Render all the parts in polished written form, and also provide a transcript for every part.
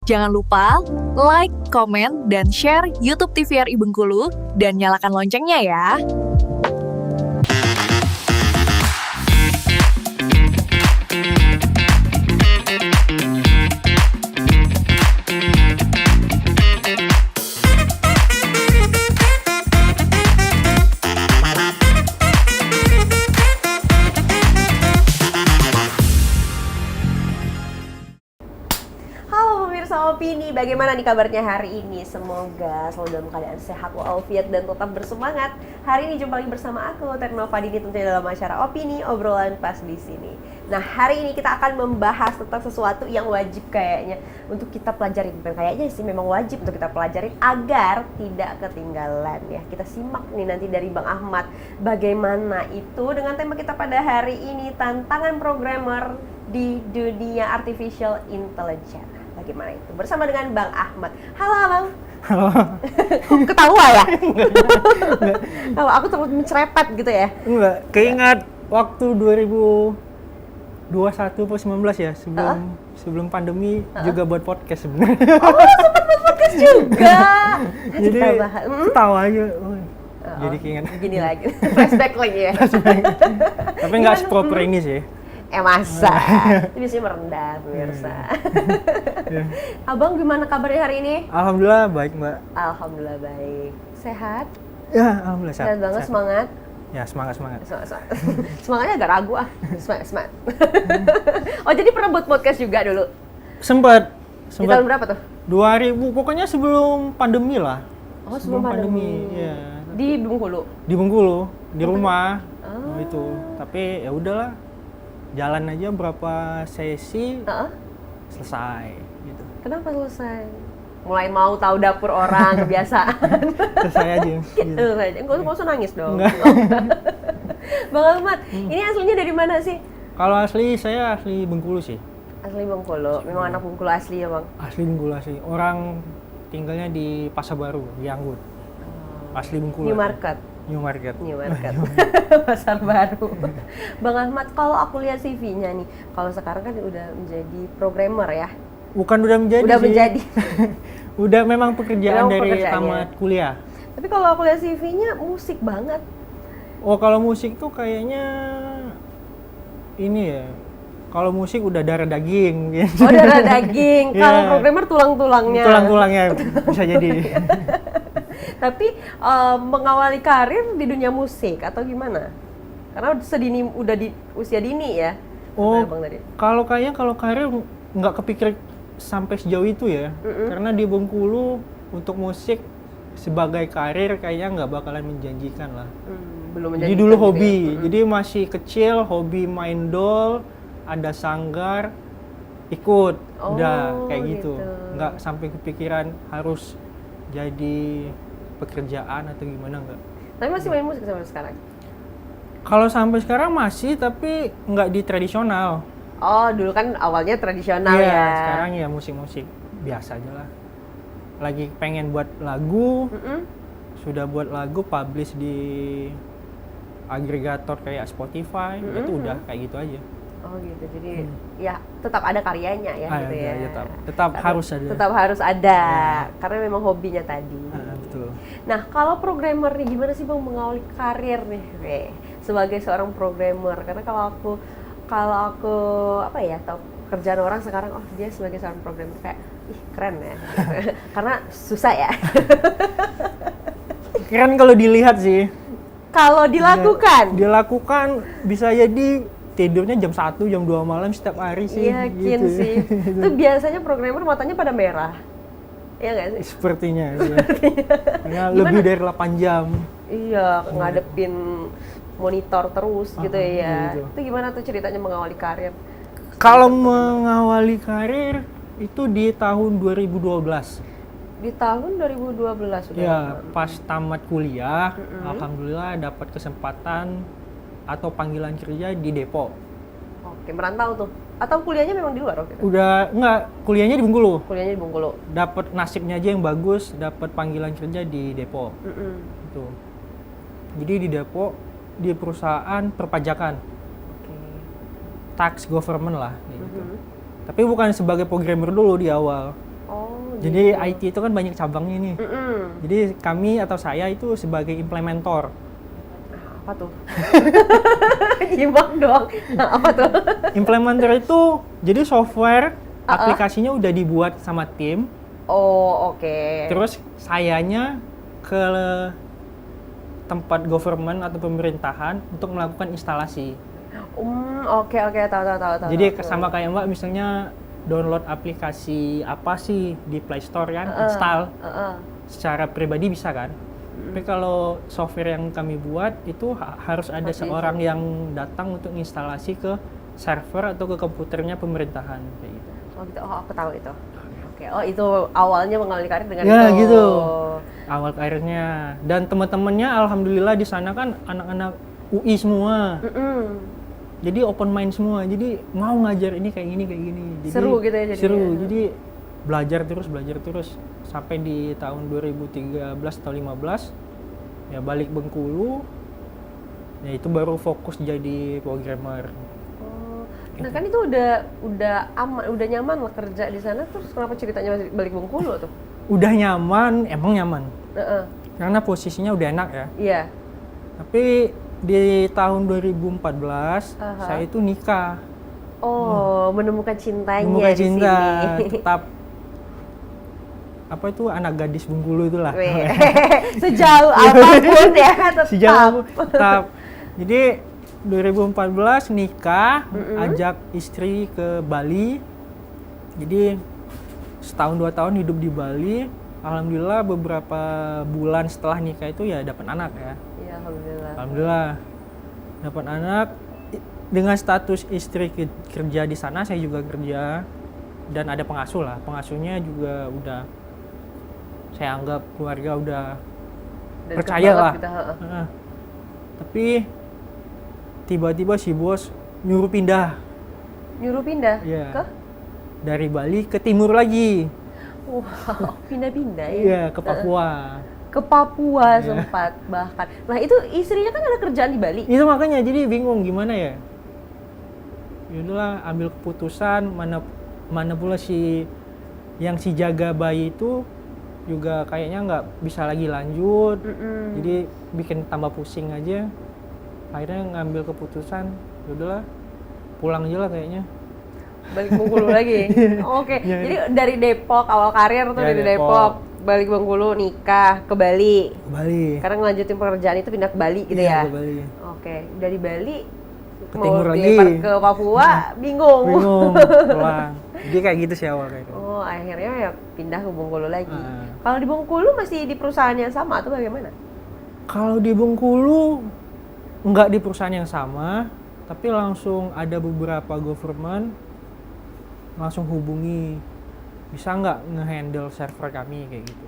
Jangan lupa like, komen, dan share YouTube TVRI Bengkulu dan nyalakan loncengnya ya. Opini, bagaimana nih kabarnya hari ini? Semoga selalu dalam keadaan sehat walafiat dan tetap bersemangat. Hari ini jumpa lagi bersama aku, Tekno Fadini, tentunya dalam acara Opini, obrolan pas di sini. Nah, hari ini kita akan membahas tentang sesuatu yang wajib kayaknya untuk kita pelajari. Bukan kayaknya sih, memang wajib untuk kita pelajari agar tidak ketinggalan ya. Kita simak nih nanti dari Bang Ahmad bagaimana itu dengan tema kita pada hari ini, tantangan programmer di dunia artificial intelligence. Bagaimana itu? Bersama dengan Bang Ahmad. Halo Bang. Halo. Ketawa ya? Enggak. Aku terlalu mencerepet gitu ya? Enggak, keingat waktu 2021 atau 19 ya, sebelum pandemi juga buat podcast sebenarnya. Oh, sempat buat podcast juga. Jadi ketawa aja. Jadi keingat. Gini lagi. Flashback lagi ya. Tapi enggak seproper ini sih. Masa? Itu biasanya merendah, pemirsa. Abang gimana kabarnya hari ini? Alhamdulillah baik, Mbak. Alhamdulillah baik. Sehat? Ya, alhamdulillah sehat. Sehat banget, semangat? Ya, semangat. Semangatnya agak ragu semangat. Oh, jadi pernah buat podcast juga dulu? Sempat. Di tahun berapa tuh? 2000, pokoknya sebelum pandemi lah. Oh, sebelum pandemi. Iya. Di Bengkulu? Di Bengkulu, di rumah. Oh. Itu. Tapi ya udahlah. Jalan aja berapa sesi, selesai gitu. Kenapa selesai? Mulai mau tahu dapur orang, kebiasaan. Selesai aja. Selesai aja. Nggak usah nangis dong. Bang Ahmad, ini aslinya dari mana sih? Kalau asli, saya asli Bengkulu sih. Asli Bengkulu? Memang anak Bengkulu asli ya Bang? Asli Bengkulu asli. Orang tinggalnya di Pasar Baru, di Anggut. Asli Bengkulu. New Market. Pasar Baru. Bang Ahmad, kalau aku lihat CV-nya nih, kalau sekarang kan udah menjadi programmer ya? Bukan udah menjadi udah sih. Menjadi. Udah memang pekerjaan dari tamat kuliah. Tapi kalau aku lihat CV-nya musik banget. Oh, kalau musik tuh kayaknya ini ya. Kalau musik udah darah daging mungkin. Oh, darah daging. Kalau programmer tulang-tulangnya. Tulang-tulangnya bisa jadi. Tapi mengawali karir di dunia musik atau gimana? Karena sedini udah di usia dini ya. Oh, kalau karir nggak kepikir sampai sejauh itu ya. Karena di Bengkulu untuk musik sebagai karir kayaknya nggak bakalan menjanjikan lah. Belum menjanjikan. Jadi dulu hobi. Jadi masih kecil hobi main dol, ada sanggar, ikut. Udah kayak gitu. Nggak sampai kepikiran harus jadi pekerjaan atau gimana enggak. Tapi masih main musik sampai sekarang? Kalau sampai sekarang masih, tapi nggak di tradisional. Oh, dulu kan awalnya tradisional ya. Sekarang ya musik-musik biasa aja lah. Lagi pengen buat lagu, sudah buat lagu, publish di agregator kayak Spotify, itu udah kayak gitu aja. Oh gitu, jadi ya tetap ada karyanya ya gitu ya. Tetap harus ada. Tetap harus ada, karena memang hobinya tadi. Betul. Nah, kalau programmer nih, gimana sih Bang mengawali karir nih sebagai seorang programmer? Karena kalau aku apa ya, tahu kerjaan orang sekarang, oh dia sebagai seorang programmer kayak, ih keren ya. Karena susah ya. Keren kalau dilihat sih. Kalau dilakukan? Dilakukan bisa jadi tidurnya jam 1, jam 2 malam setiap hari sih. Yakin gitu. Sih. Itu biasanya programmer matanya pada merah. Iya nggak sih? Sepertinya. Karena lebih dari 8 jam. Iya, ngadepin monitor terus gitu ya. Gitu. Itu gimana tuh ceritanya mengawali karir? Kalau mengawali karir itu di tahun 2012. Di tahun 2012 sudah? Ya, pas tamat kuliah, alhamdulillah dapat kesempatan atau panggilan kerja di Depok. Oke, merantau tuh? Atau kuliahnya memang di luar? Udah, enggak, kuliahnya di Bengkulu. Kuliahnya di Bengkulu. Dapat nasibnya aja yang bagus, dapat panggilan kerja di Depok. Gitu. Jadi di Depok, di perusahaan perpajakan. Tax government lah gitu. Tapi bukan sebagai programmer dulu di awal. Oh, Jadi gitu. IT itu kan banyak cabangnya nih. Jadi kami atau saya itu sebagai implementor. Apa tuh? Nyimak dong. Apa tuh? Implementor itu jadi software aplikasinya udah dibuat sama tim. Oh, oke. Terus sayanya ke tempat government atau pemerintahan untuk melakukan instalasi. Oke, tahu. Jadi sama kayak Mbak misalnya download aplikasi apa sih di Play Store kan, install secara pribadi bisa kan. Tapi kalau software yang kami buat itu harus ada seorang yang datang untuk instalasi ke server atau ke komputernya pemerintahan kayak gitu. Oh gitu, oh aku tahu itu. Oke, oh itu awalnya mengawali karir dengan Ya itu. gitu. Awal karirnya. Dan teman-temannya alhamdulillah di sana kan anak-anak UI semua. Jadi open mind semua. Jadi mau ngajar ini kayak gini. Jadi, Seru gitu ya jadinya. Seru. Jadi belajar terus sampai di tahun 2013 atau 15 ya balik Bengkulu. Ya itu baru fokus jadi programmer. Nah kan itu udah aman, udah nyaman lah kerja di sana, terus kenapa ceritanya masih balik Bengkulu tuh? Udah nyaman, emang nyaman. Heeh. Karena posisinya udah enak ya. Iya. Tapi di tahun 2014 saya itu nikah. Oh, menemukan cintanya Menemukan di cinta, sini. tetap apa itu anak gadis Bengkulu itulah. Weh, sejauh apapun ya tetap. Sejauh tetap. Jadi 2014 nikah, ajak istri ke Bali. Jadi setahun 2 tahun hidup di Bali. Alhamdulillah beberapa bulan setelah nikah itu ya dapat anak ya. Iya, alhamdulillah. Alhamdulillah dapat anak. Dengan status istri kerja di sana, saya juga kerja dan ada pengasuh lah. Pengasuhnya juga udah saya anggap keluarga udah Dan percaya lah. Kita, Tapi tiba-tiba si bos nyuruh pindah. nyuruh pindah Iya. ke? Dari Bali ke timur lagi. Wow, pindah-pindah ya? Iya, ke Papua. Ke Papua Iya. sempat bahkan. Nah itu istrinya kan ada kerjaan di Bali. Itu makanya jadi bingung gimana ya. Yaudahlah ambil keputusan mana pula si jaga bayi itu juga kayaknya nggak bisa lagi lanjut. Jadi bikin tambah pusing aja. Akhirnya ngambil keputusan, yaudahlah pulang aja lah kayaknya. Balik Bengkulu lagi. Oke. Iya. Jadi dari Depok awal karir tuh Ya, dari Depok. Depok, balik Bengkulu nikah ke Bali. Ke Bali. Karena ngelanjutin pekerjaan itu pindah ke Bali gitu Iya, ya. ke Bali. Oke, dari Bali Ke mau timur lagi. dilempar ke Papua, bingung. Bingung, pulang. Jadi kayak gitu sih awal kayak gitu. Oh, akhirnya ya pindah ke Bengkulu lagi. Ah. Kalau di Bengkulu masih di perusahaan yang sama atau bagaimana? Kalau di Bengkulu nggak di perusahaan yang sama, tapi langsung ada beberapa government langsung hubungi, bisa nggak ngehandle server kami kayak gitu.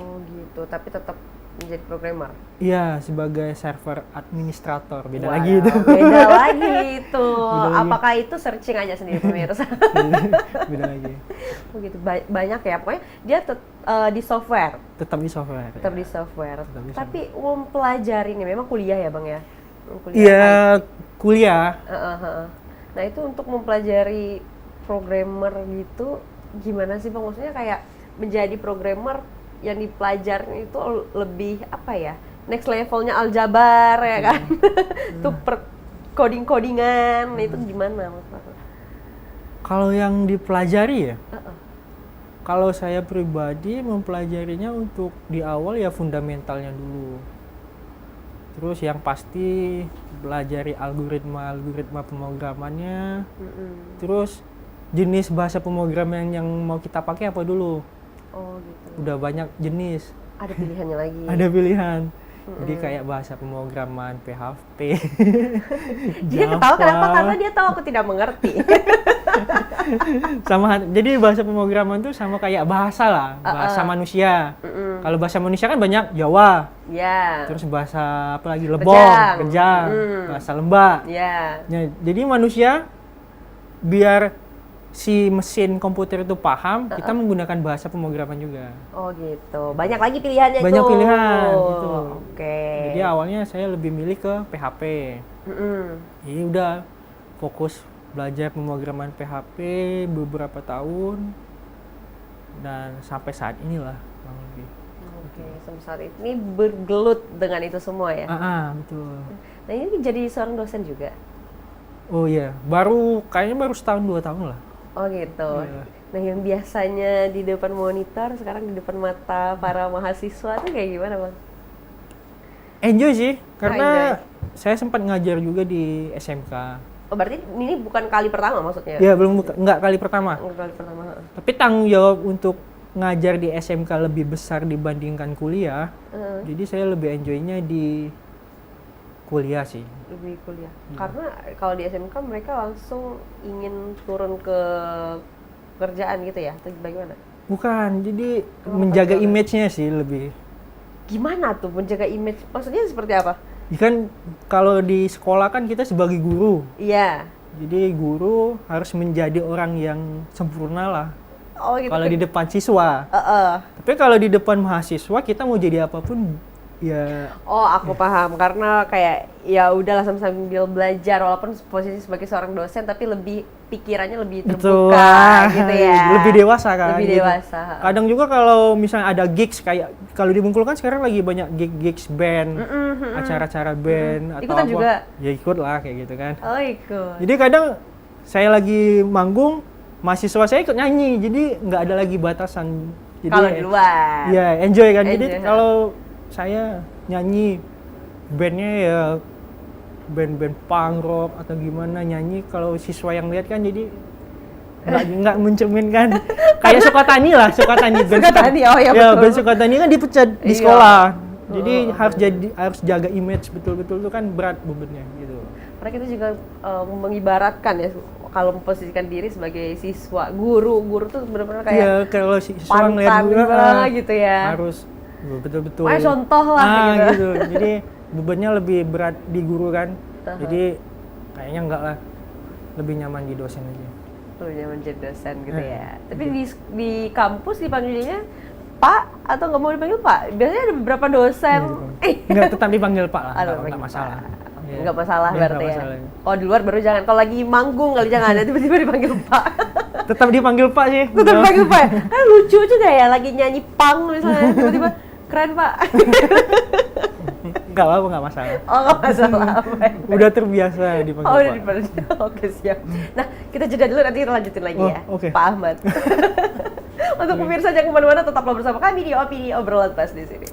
Oh gitu, tapi tetap menjadi programmer. Iya, sebagai server administrator, beda Wow, lagi itu. Beda lagi itu. Beda lagi. Apakah itu searching aja sendiri pemirsa? Beda lagi. Oh gitu, banyak ya. Pokoknya dia di software, Tetap di software. tetap ya. di software. Tetap di Tapi mempelajari nih, memang kuliah ya bang ya? Kuliah Iya, IT. kuliah. Nah itu untuk mempelajari programmer gitu, gimana sih bang? Maksudnya kayak menjadi programmer yang dipelajarin itu lebih apa ya? Next levelnya aljabar ya kan? Itu per coding-codingan, nah itu gimana maksudnya? Kalau yang dipelajari ya, kalau saya pribadi mempelajarinya untuk di awal ya fundamentalnya dulu. Terus yang pasti pelajari algoritma pemrogramannya. Terus jenis bahasa pemrograman yang mau kita pakai apa dulu. Oh gitu. Udah banyak jenis. Ada pilihannya lagi. Ada pilihan. Jadi kayak bahasa pemrograman PHP. Dia ketawa kenapa? Karena dia tahu aku tidak mengerti. Jadi bahasa pemrograman itu sama kayak bahasa lah, bahasa manusia. Kalau bahasa manusia kan banyak Jawa. Ya. Terus bahasa apa lagi? Lebong, Kejang, bahasa Lembak. Ya. Ya, jadi manusia biar si mesin komputer itu paham, kita menggunakan bahasa pemrograman juga. Oh gitu. Banyak lagi pilihannya Banyak tuh. pilihan gitu. Oke. Jadi awalnya saya lebih milih ke PHP. Jadi udah fokus belajar pemrograman PHP beberapa tahun. dan sampai saat inilah kurang lebih. Oke, sampai saat ini bergelut dengan itu semua ya. Betul. Nah ini jadi seorang dosen juga. Oh iya, kayaknya baru setahun 2 tahun lah. Oh gitu. Iya. Nah yang biasanya di depan monitor sekarang di depan mata para mahasiswa tuh kayak gimana Bang? Enjoy sih, karena enjoy. saya sempat ngajar juga di SMK. Oh berarti ini bukan kali pertama maksudnya? Ya nggak kali pertama. Bukan kali pertama. Tapi tanggung jawab untuk ngajar di SMK lebih besar dibandingkan kuliah. Jadi saya lebih enjoy-nya di kuliah sih. Lebih kuliah. Karena kalau di SMK mereka langsung ingin turun ke kerjaan gitu ya? Atau bagaimana? Bukan, jadi menjaga bagaimana? image-nya sih lebih. Gimana tuh menjaga image? Maksudnya seperti apa? Ya kan kalau di sekolah kan kita sebagai guru. Iya. Jadi guru harus menjadi orang yang sempurna lah. Oh gitu. Kalau di depan siswa. Tapi kalau di depan mahasiswa kita mau jadi apapun ya. Oh, aku paham karena kayak ya udahlah sambil belajar walaupun posisi sebagai seorang dosen tapi lebih pikirannya lebih Betul. terbuka gitu ya. Lebih dewasa kan. Lebih gitu. dewasa. Kadang juga kalau misalnya ada gigs kayak kalau di Bengkulu kan sekarang lagi banyak gigs band, acara-acara band atau Ikutan apa. juga? Ya ikut lah kayak gitu kan. Oh, ikut. Jadi kadang saya lagi manggung, mahasiswa saya ikut nyanyi, jadi nggak ada lagi batasan. Jadi, Kalau di luar. ya enjoy kan. Jadi Enjoy. kalau saya nyanyi bandnya ya band-band punk rock atau gimana nyanyi, kalau siswa yang lihat kan jadi nggak mencerminkan kayak Sukatani lah, Sukatani band Sukatani, oh ya betul. band Sukatani kan dipecat di Iya. sekolah. Jadi harus jaga image betul-betul itu kan berat bebannya gitu. Karena kita juga mengibaratkan ya kalau memposisikan diri sebagai siswa, guru tuh benar-benar kayak Iya, kalau siswa ngeliat panutan guru gitu ya. harus betul-betul. Makanya contoh lah gitu. Jadi bebannya lebih berat di guru kan. Jadi kayaknya enggak lah. Lebih nyaman di dosen aja. Lebih nyaman jadi dosen gitu ya. Tapi di kampus dipanggilnya Pak atau nggak mau dipanggil Pak? Biasanya ada beberapa dosen. Enggak, tetap dipanggil Pak lah. Aduh, Enggak masalah. Iya. Nggak masalah Iya, berarti nggak ya. masalah. Kalau di luar baru jangan. Kalau lagi manggung kali jangan. Tiba-tiba dipanggil Pak. Tetap dipanggil Pak sih. Tetap dipanggil Pak. Kan lucu juga ya lagi nyanyi punk misalnya tiba-tiba keren Pak. Enggak apa-apa, enggak masalah. Oh nggak masalah. Udah terbiasa dipanggil Oh Pak. udah dipanggil. Oke siap. Nah kita jeda dulu nanti kita lanjutin lagi Oh, ya. oke. Pak Ahmad. Untuk pemirsa jangan kemana-mana, tetaplah bersama kami di Opini Obrolan Pas di sini.